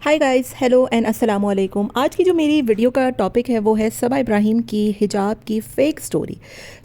Hi guys, hello and अस्सलाम वालेकुम। आज की जो मेरी वीडियो का टॉपिक है वो है सबा इब्राहिम की हिजाब की फ़ेक स्टोरी।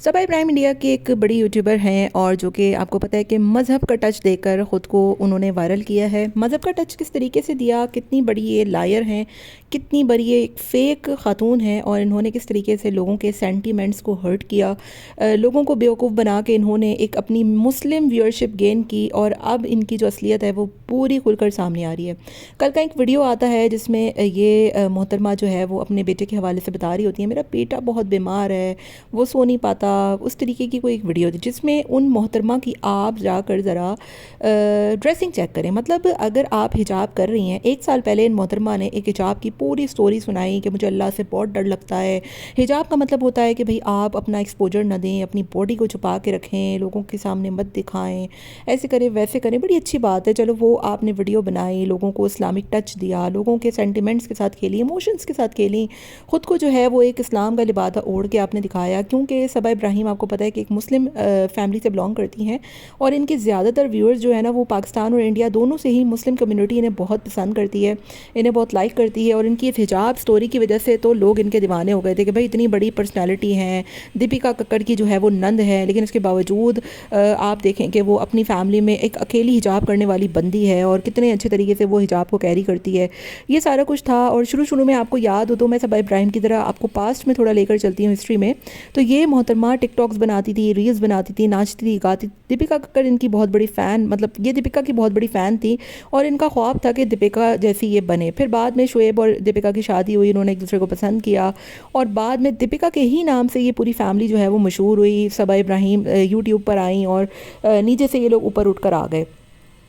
सबा इब्राहिम इंडिया की एक बड़ी यूट्यूबर हैं और जो कि आपको पता है कि मज़हब का टच देकर ख़ुद को उन्होंने वायरल किया है। मज़हब का टच किस तरीके से दिया, कितनी बड़ी ये लायर हैं, कितनी बड़ी ये एक फ़ेक ख़ातून है और इन्होंने किस तरीके से लोगों के सेंटिमेंट्स को हर्ट किया, लोगों को बेवकूफ़ बना के इन्होंने एक अपनी मुस्लिम व्यूअरशिप गेन की और अब इनकी जो असलियत है वो पूरी खुलकर सामने आ रही है। कल का एक वीडियो आता है जिसमें ये मोहतरमा जो है वो अपने बेटे के हवाले से बता रही होती है, मेरा बेटा बहुत बीमार है, वो सो नहीं पाता, उस तरीके की कोई एक वीडियो थी जिसमें उन मोहतरमा की आप जाकर ज़रा ड्रेसिंग चेक करें। मतलब अगर आप हिजाब कर रही हैं, 1 साल पहले इन मोहतरमा ने एक हिजाब की पूरी स्टोरी सुनाई कि मुझे अल्लाह से बहुत डर लगता है। हिजाब का मतलब होता है कि भाई आप अपना एक्सपोजर ना दें, अपनी बॉडी को छुपा के रखें, लोगों के सामने मत दिखाएं, ऐसे करें वैसे करें। बड़ी अच्छी बात है, चलो वो आपने वीडियो बनाई, लोगों को इस्लामिक टच दिया, लोगों के सेंटिमेंट्स के साथ खेली, इमोशंस के साथ खेली, ख़ुद को जो है वो एक इस्लाम का लिबादा ओढ़ के आपने दिखाया। क्योंकि सबा इब्राहिम आपको पता है कि एक मुस्लिम फैमिली से बिलोंग करती हैं और इनके ज़्यादातर व्यूअर्स जो है ना वो पाकिस्तान और इंडिया दोनों से ही मुस्लिम कम्युनिटी इन्हें बहुत पसंद करती है, इन्हें बहुत लाइक करती है। और इनकी इस हिजाब स्टोरी की वजह से तो लोग इनके दीवाने हो गए थे कि भाई इतनी बड़ी पर्सनैलिटी हैं, दीपिका कक्कड़ की जो है वो नंद है, लेकिन इसके बावजूद आप देखें कि वो अपनी फैमिली में एक अकेली हिजाब करने वाली बंदी है और कितने अच्छे तरीके से वो हिजाब को कैरी करती है। ये सारा कुछ था। और शुरू में आपको याद हो तो मैं सबा इब्राहिम की तरह आपको पास्ट में थोड़ा लेकर चलती हूँ, हिस्ट्री में। तो ये मोहतरमा टिकटॉक्स बनाती थी, रील्स बनाती थी, नाचती थी, गाती थी। दीपिका कक्कड़ इनकी बहुत बड़ी फ़ैन, मतलब ये दीपिका की बहुत बड़ी फ़ैन थी और इनका ख्वाब था कि दीपिका जैसी ये बने। फिर बाद में शुएब और दीपिका की शादी हुई, इन्होंने एक दूसरे को पसंद किया और बाद में दीपिका के ही नाम से ये पूरी फैमिली जो है वो मशहूर हुई। सबा इब्राहिम यूट्यूब पर आई और नीचे से ये लोग ऊपर उठ कर आ गए।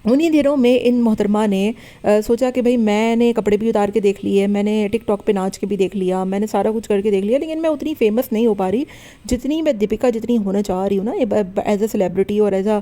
उन्हीं दिनों में इन मोहतरमा ने सोचा कि भाई मैंने कपड़े भी उतार के देख लिए, मैंने टिकटॉक पे नाच के भी देख लिया, मैंने सारा कुछ करके देख लिया, लेकिन मैं उतनी फेमस नहीं हो पा रही जितनी मैं दीपिका जितनी होना चाह रही हूँ ना, एज अ सेलिब्रिटी और एज अ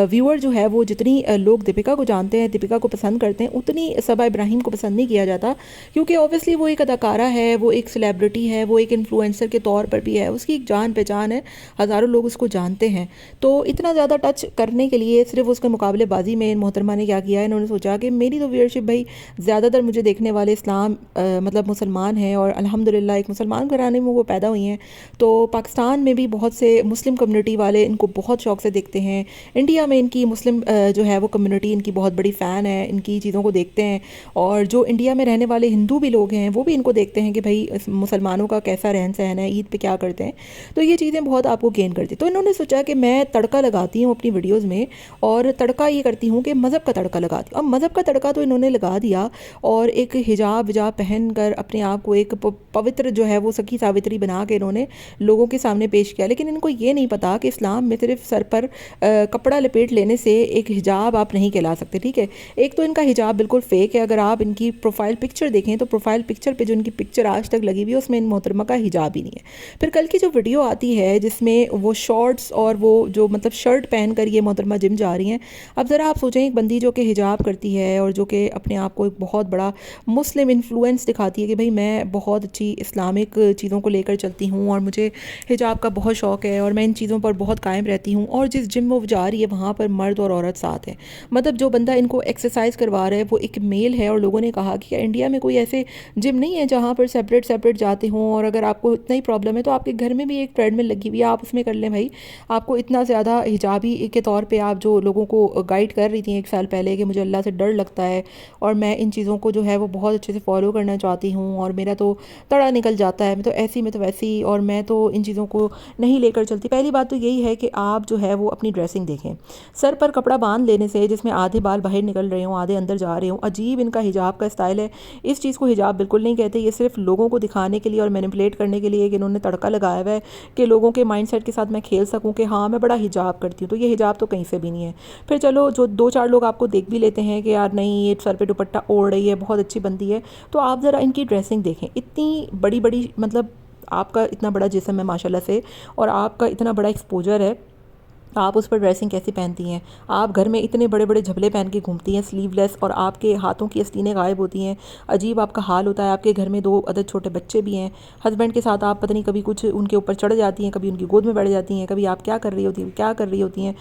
व्यूअर जो है वो जितनी लोग दीपिका को जानते हैं, दीपिका को पसंद करते हैं, उतनी सबा इब्राहिम को पसंद नहीं किया जाता। क्योंकि ऑब्वियसली वो एक अदाकारा है, वो एक सेलिब्रिटी है, वो एक इन्फ्लुएंसर के तौर पर भी है, उसकी एक जान पहचान है, हज़ारों लोग उसको जानते हैं। तो इतना ज़्यादा टच करने के लिए सिर्फ उसके मुकाबलेबाजी में मोहतरमा ने क्या किया, इन्होंने सोचा कि मेरी तो व्यूअरशिप भाई ज़्यादातर मुझे देखने वाले इस्लाम मतलब मुसलमान हैं और अल्हम्दुलिल्लाह एक मुसलमान घराने में वो पैदा हुई हैं। तो पाकिस्तान में भी बहुत से मुस्लिम कम्युनिटी वाले इनको बहुत शौक से देखते हैं। इंडिया में इनकी मुस्लिम जो है वो कम्युनिटी इनकी बहुत बड़ी फ़ैन है, इनकी चीज़ों को देखते हैं। और जो इंडिया में रहने वाले हिंदू भी लोग हैं वो भी इनको देखते हैं कि भाई मुसलमानों का कैसा रहन सहन है, ईद पे क्या करते हैं। तो ये चीज़ें बहुत आपको गेन करती। तो इन्होंने सोचा कि मैं तड़का लगाती हूँ अपनी वीडियोज़ में और तड़का ये करती हूँ कि मज़हब का तड़का लगाती हूँ। अब मज़हब का तड़का तो इन्होंने लगा दिया और एक हिजाब विजाब पहन कर अपने आप को एक पवित्र जो है वो सखी सावित्री बना के इन्होंने लोगों के सामने पेश किया। लेकिन इनको ये नहीं पता कि इस्लाम में सिर्फ सर पर कपड़ा लपेट लेने से एक हिजाब आप नहीं कहला सकते, ठीक है। एक तो इनका हिजाब बिल्कुल फेक है। अगर आप इनकी प्रोफाइल पिक्चर देखें तो प्रोफाइल पिक्चर पे जो इनकी पिक्चर आज तक लगी हुई है उसमें इन मोहतरमा का हिजाब ही नहीं है। फिर कल की जो वीडियो आती है जिसमें वो शॉर्ट्स और वो जो मतलब शर्ट पहन कर ये मोहतरमा जिम जा रही हैं। अब ज़रा आप सोचें, एक बंदी जो कि हिजाब करती है और जो कि अपने आप को एक बहुत बड़ा मुस्लिम इन्फ्लुएंस दिखाती है कि भाई मैं बहुत अच्छी इस्लामिक चीज़ों को लेकर चलती हूँ और मुझे हिजाब का बहुत शौक़ है और मैं इन चीज़ों पर बहुत कायम रहती हूँ, और जिस जिम वो जा रही है वहाँ पर मर्द और औरत साथ हैं। मतलब जो बंदा इनको एक्सरसाइज करवा रहा है वो एक मेल है। और लोगों ने कहा कि इंडिया में कोई ऐसे जिम नहीं है जहाँ पर सेपरेट सेपरेट जाते हों, और अगर आपको इतना ही प्रॉब्लम है तो आपके घर में भी एक ट्रेडमिल लगी हुई है, आप उसमें कर लें भाई। आपको इतना ज़्यादा हिजाबी के तौर पर आप जो लोगों को गाइड कर रही थी 1 साल पहले कि मुझे अल्लाह से डर लगता है और मैं इन चीज़ों को जो है वो बहुत अच्छे से फॉलो करना चाहती हूँ और मेरा तो तड़ा निकल जाता है, मैं तो ऐसी मैं तो वैसी, और मैं तो इन चीज़ों को नहीं लेकर चलती। पहली बात तो यही है कि आप जो है वो अपनी ड्रेसिंग देखें। सर पर कपड़ा बांध लेने से जिसमें आधे बाल बाहर निकल रहे हों, आधे अंदर जा रहे हों, अजीब इनका हिजाब का स्टाइल है। इस चीज़ को हिजाब बिल्कुल नहीं कहते। ये सिर्फ लोगों को दिखाने के लिए और मैनिपुलेट करने के लिए कि इन्होंने तड़का लगाया हुआ है कि लोगों के माइंडसेट के साथ मैं खेल सकूँ कि हाँ मैं बड़ा हिजाब करती हूँ। तो ये हिजाब तो कहीं से भी नहीं है। फिर चलो जो 2-4 लोग आपको देख भी लेते हैं कि यार नहीं ये सर पे दुपट्टा ओढ़ रही है, बहुत अच्छी बंदी है, तो आप ज़रा इनकी ड्रेसिंग देखें। इतनी बड़ी बड़ी, मतलब आपका इतना बड़ा जिस्म है माशाल्लाह से और आपका इतना बड़ा एक्सपोजर है, आप उस पर ड्रेसिंग कैसे पहनती हैं। आप घर में इतने बड़े बड़े झबले पहन के घूमती हैं स्लीवलेस, और आपके हाथों की आस्तीनें गायब होती हैं। अजीब आपका हाल होता है। आपके घर में 2 अदद छोटे बच्चे भी हैं। हस्बैंड के साथ आप पता नहीं कभी कुछ उनके ऊपर चढ़ जाती हैं, कभी उनकी गोद में बैठ जाती हैं, कभी आप क्या कर रही होती हैं।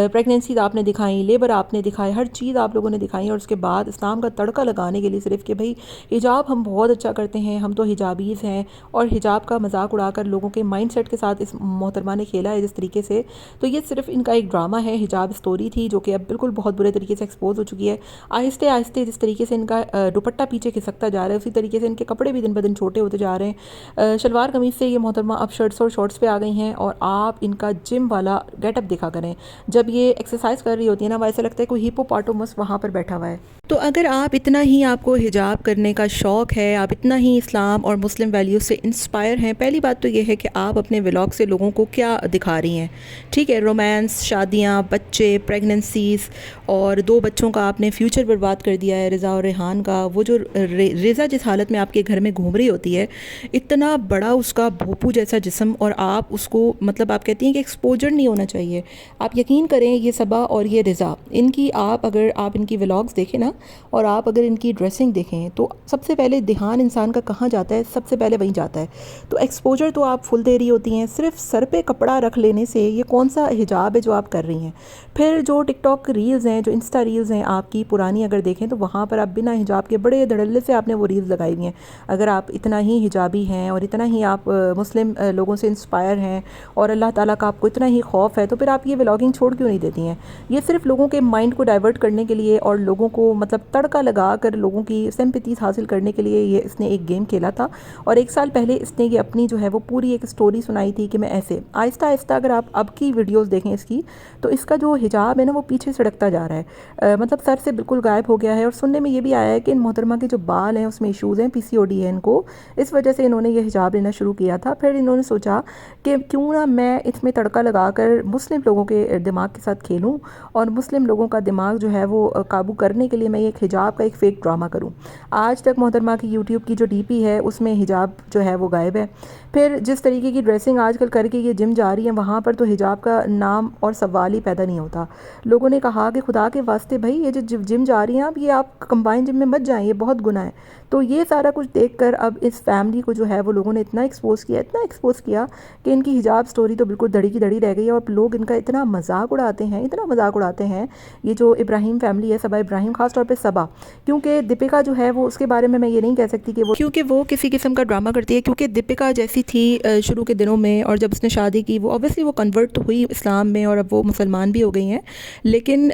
प्रेगनेंसीज आपने दिखाई, लेबर आपने दिखाए, हर चीज़ आप लोगों ने दिखाई। और उसके बाद इस्लाम का तड़का लगाने के लिए सिर्फ कि भाई हिजाब हम बहुत अच्छा करते हैं, हम तो हिजाबीज़ हैं, और हिजाब का मजाक उड़ाकर लोगों के माइंडसेट के साथ इस मोहतरमा ने खेला है जिस तरीके से। तो ये सिर्फ इनका एक ड्रामा है। हिजाब स्टोरी थी जो कि अब बिल्कुल बहुत बुरे तरीके से एक्सपोज हो चुकी है। आहिस्ते आहिस्ते जिस तरीके से इनका दुपट्टा पीछे खिसकता जा रहा है, उसी तरीके से इनके कपड़े भी दिन ब दिन छोटे होते जा रहे हैं। शलवार कमीज से ये मोहतरमा अब शर्ट्स और शॉर्ट्स पे आ गई हैं, और आप इनका जिम वाला गेटअप देखा करें। जब ये एक्सरसाइज कर रही होती है ना, वैसा लगता है कोई हिप्पोपोटामस वहाँ पर बैठा हुआ है। तो अगर आप इतना ही आपको हिजाब करने का शौक़ है, आप इतना ही इस्लाम और मुस्लिम वैल्यूज़ से इंस्पायर हैं, पहली बात तो ये है कि आप अपने व्लॉग से लोगों को क्या दिखा रही हैं। ठीक है, रोमांस, शादियाँ, बच्चे, प्रेगनेंसीज़, और 2 बच्चों का आपने फ्यूचर बर्बाद कर दिया है, रिज़ा और रेहान का। वो जो रिज़ा जिस हालत में आपके घर में घूम रही होती है, इतना बड़ा उसका भोपू जैसा जिस्म, और आप उसको मतलब आप कहती हैं कि एक्सपोजर नहीं होना चाहिए। आप यकीन करें, ये सबा और ये रिज़ा, इनकी अगर आप इनकी व्लॉग्स देखें ना, और आप अगर इनकी ड्रेसिंग देखें, तो सबसे पहले ध्यान इंसान का कहाँ जाता है, सबसे पहले वहीं जाता है। तो एक्सपोजर तो आप फुल दे रही होती हैं। सिर्फ सर पे कपड़ा रख लेने से ये कौन सा हिजाब है जो आप कर रही हैं। फिर जो टिकटॉक रील्स हैं, जो इंस्टा रील्स हैं आपकी पुरानी अगर देखें, तो वहाँ पर आप बिना हिजाब के बड़े धड़ल्ले से आपने वो रील्स लगाई हुई हैं। अगर आप इतना ही हिजाबी हैं और इतना ही आप मुस्लिम लोगों से इंस्पायर हैं, और अल्लाह ताला का आपको इतना ही खौफ है, तो फिर आप ये व्लॉगिंग छोड़ क्यों नहीं देती हैं। ये सिर्फ लोगों के माइंड को डाइवर्ट करने के लिए, और लोगों को मतलब तड़का लगा कर लोगों की सिंपैथीज हासिल करने के लिए ये इसने एक गेम खेला था। और 1 साल पहले इसने ये अपनी जो है वो पूरी एक स्टोरी सुनाई थी कि मैं ऐसे आहिस्ता आहिस्ता, अगर आप अब की वीडियोस देखें इसकी, तो इसका जो हिजाब है ना, वो पीछे सड़कता जा रहा है। मतलब सर से बिल्कुल गायब हो गया है। और सुनने में ये भी आया है कि इन मोहतरमा के जो बाल हैं उसमें इशूज़ हैं, PCOD है इनको, इस वजह से इन्होंने ये हिजाब लेना शुरू किया था। फिर इन्होंने सोचा कि क्यों ना मैं इसमें तड़का लगा कर मुस्लिम लोगों के दिमाग के साथ खेलूँ, और मुस्लिम लोगों का दिमाग जो है वो काबू करने के लिए मैं एक हिजाब का एक फ़ेक ड्रामा करूँ। आज तक मोहतरमा की यूट्यूब की जो DP है उसमें हिजाब जो है वो गायब है। फिर जिस तरीके की ड्रेसिंग आजकल करके ये जिम जा रही है, वहाँ पर तो हिजाब का नाम और सवाल ही पैदा नहीं होता। लोगों ने कहा कि खुदा के वास्ते भाई, ये जो जिम जा रही हैं आप, ये आप कंबाइन जिम में मत जाएं, ये बहुत गुनाह है। तो ये सारा कुछ देखकर अब इस फैमिली को जो है वो लोगों ने इतना एक्सपोज़ किया कि इनकी हिजाब स्टोरी तो बिल्कुल दड़ी की दड़ी रह गई है। और लोग इनका इतना मजाक उड़ाते हैं, ये जो इब्राहिम फैमिली है, सबा इब्राहिम, ख़ास तौर पे सबा, क्योंकि दीपिका जो है वो, उसके बारे में मैं ये नहीं कह सकती कि वो किसी किस्म का ड्रामा करती है, क्योंकि दीपिका जैसी थी शुरू के दिनों में, और जब उसने शादी की, वो ऑब्वियसली वो कन्वर्ट तो हुई इस्लाम में, और अब वो मुसलमान भी हो गई हैं, लेकिन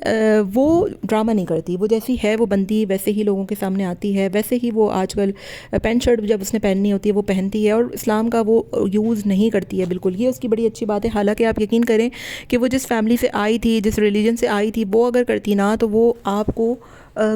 वो ड्रामा नहीं करती। वो जैसी है वो बनती, वैसे ही लोगों के सामने आती है, वैसे ही वो आजकल पैंट शर्ट जब उसने पहननी होती है वो पहनती है, और इस्लाम का वो यूज़ नहीं करती है बिल्कुल। ये उसकी बड़ी अच्छी बात है। हालांकि आप यकीन करें कि वो जिस फैमिली से आई थी, जिस रिलीजन से आई थी, वो अगर करती ना, तो वो आपको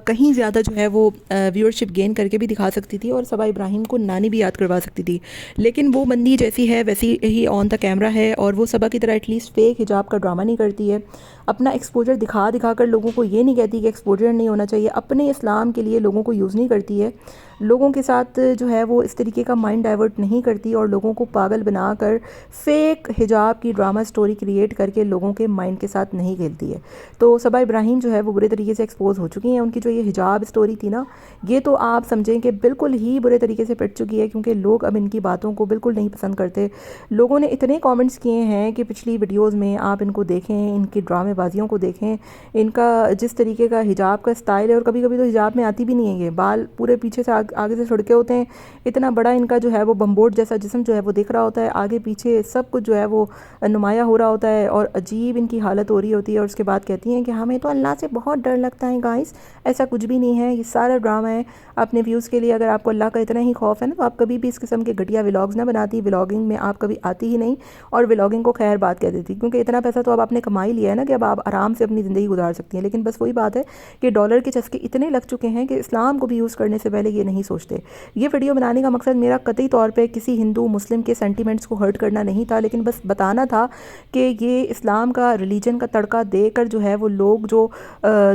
कहीं ज़्यादा जो है वो व्यूअरशिप गेन करके भी दिखा सकती थी, और सबा इब्राहिम को नानी भी याद करवा सकती थी। लेकिन वो बंदी जैसी है वैसी ही ऑन द कैमरा है, और वो सबा की तरह एटलीस्ट फेक हिजाब का ड्रामा नहीं करती है। अपना एक्सपोजर दिखा कर लोगों को ये नहीं कहती कि एक्सपोजर नहीं होना चाहिए, अपने इस्लाम के लिए लोगों को यूज़ नहीं करती है, लोगों के साथ जो है वो इस तरीके का माइंड डाइवर्ट नहीं करती, और लोगों को पागल बनाकर फेक हिजाब की ड्रामा स्टोरी क्रिएट करके लोगों के माइंड के साथ नहीं खेलती है। तो सबा इब्राहिम जो है वो बुरे तरीके से एक्सपोज हो चुकी हैं। उनकी जो ये हिजाब स्टोरी थी ना, ये तो आप समझें कि बिल्कुल ही बुरे तरीके से पिट चुकी है, क्योंकि लोग अब इनकी बातों को बिल्कुल नहीं पसंद करते। लोगों ने इतने कमेंट्स किए हैं कि पिछली वीडियोस में आप इनको देखें, इनकी ड्रामेबाजियों को देखें, इनका जिस तरीके का हिजाब का स्टाइल है, और कभी कभी तो हिजाब में आती भी नहीं है, ये बाल पूरे पीछे से आगे से छुड़के होते हैं, इतना बड़ा इनका जो है वो बम्बोट जैसा जिस्म जो है वो दिख रहा होता है, आगे पीछे सब कुछ जो है वो नुमाया हो रहा होता है, और अजीब इनकी हालत हो रही होती है। और उसके बाद कहती हैं कि हमें तो अल्लाह से बहुत डर लगता है। गाइस, ऐसा कुछ भी नहीं है, ये सारा ड्रामा है अपने व्यूज़ के लिए। अगर आपको अल्लाह का इतना ही खौफ है ना, तो आप कभी भी इस किस्म के घटिया व्लॉग्स ना बनाती, व्लॉगिंग में आप कभी आती ही नहीं, और व्लॉगिंग को खैर बात कह देती, क्योंकि इतना पैसा तो अब आपने कमा ही लिया है ना कि अब आप आराम से अपनी ज़िंदगी गुजार सकती हैं। लेकिन बस वही बात है कि डॉलर के चस्के इतने लग चुके हैं कि इस्लाम को भी यूज़ करने से पहले ये नहीं सोचते। ये वीडियो बनाने का मकसद मेरा कतई तौर पे किसी हिंदू मुस्लिम के सेंटिमेंट्स को हर्ट करना नहीं था, लेकिन बस बताना था कि ये इस्लाम का रिलीजन का तड़का देकर जो है वो लोग जो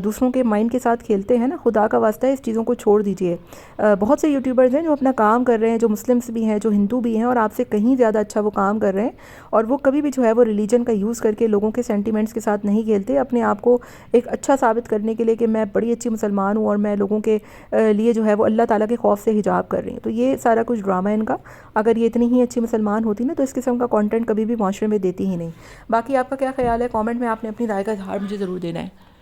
दूसरों के माइंड के साथ खेलते हैं ना, खुदा का वास्ता है इस चीज़ों को छोड़ दीजिए। बहुत से यूट्यूबर्स हैं जो अपना काम कर रहे हैं, जो मुस्लिम्स भी हैं, जो हिंदू भी हैं, और आपसे कहीं ज़्यादा अच्छा वो काम कर रहे हैं, और वो कभी भी जो है वो रिलीजन का यूज़ करके लोगों के सेंटिमेंट्स के साथ नहीं खेलते। अपने आप को एक अच्छा साबित करने के लिए कि मैं बड़ी अच्छी मुसलमान हूँ और मैं लोगों के लिए जो है वो अल्लाह ताला के खौफ से हिजाब कर रही हूँ। तो ये सारा कुछ ड्रामा है इनका। अगर ये इतनी ही अच्छी मुसलमान होती ना तो इस किस्म का कंटेंट कभी भी माशरे में देती ही नहीं। बाकी आपका क्या ख्याल है, कमेंट में आपने अपनी राय का इज़हार मुझे ज़रूर देना है।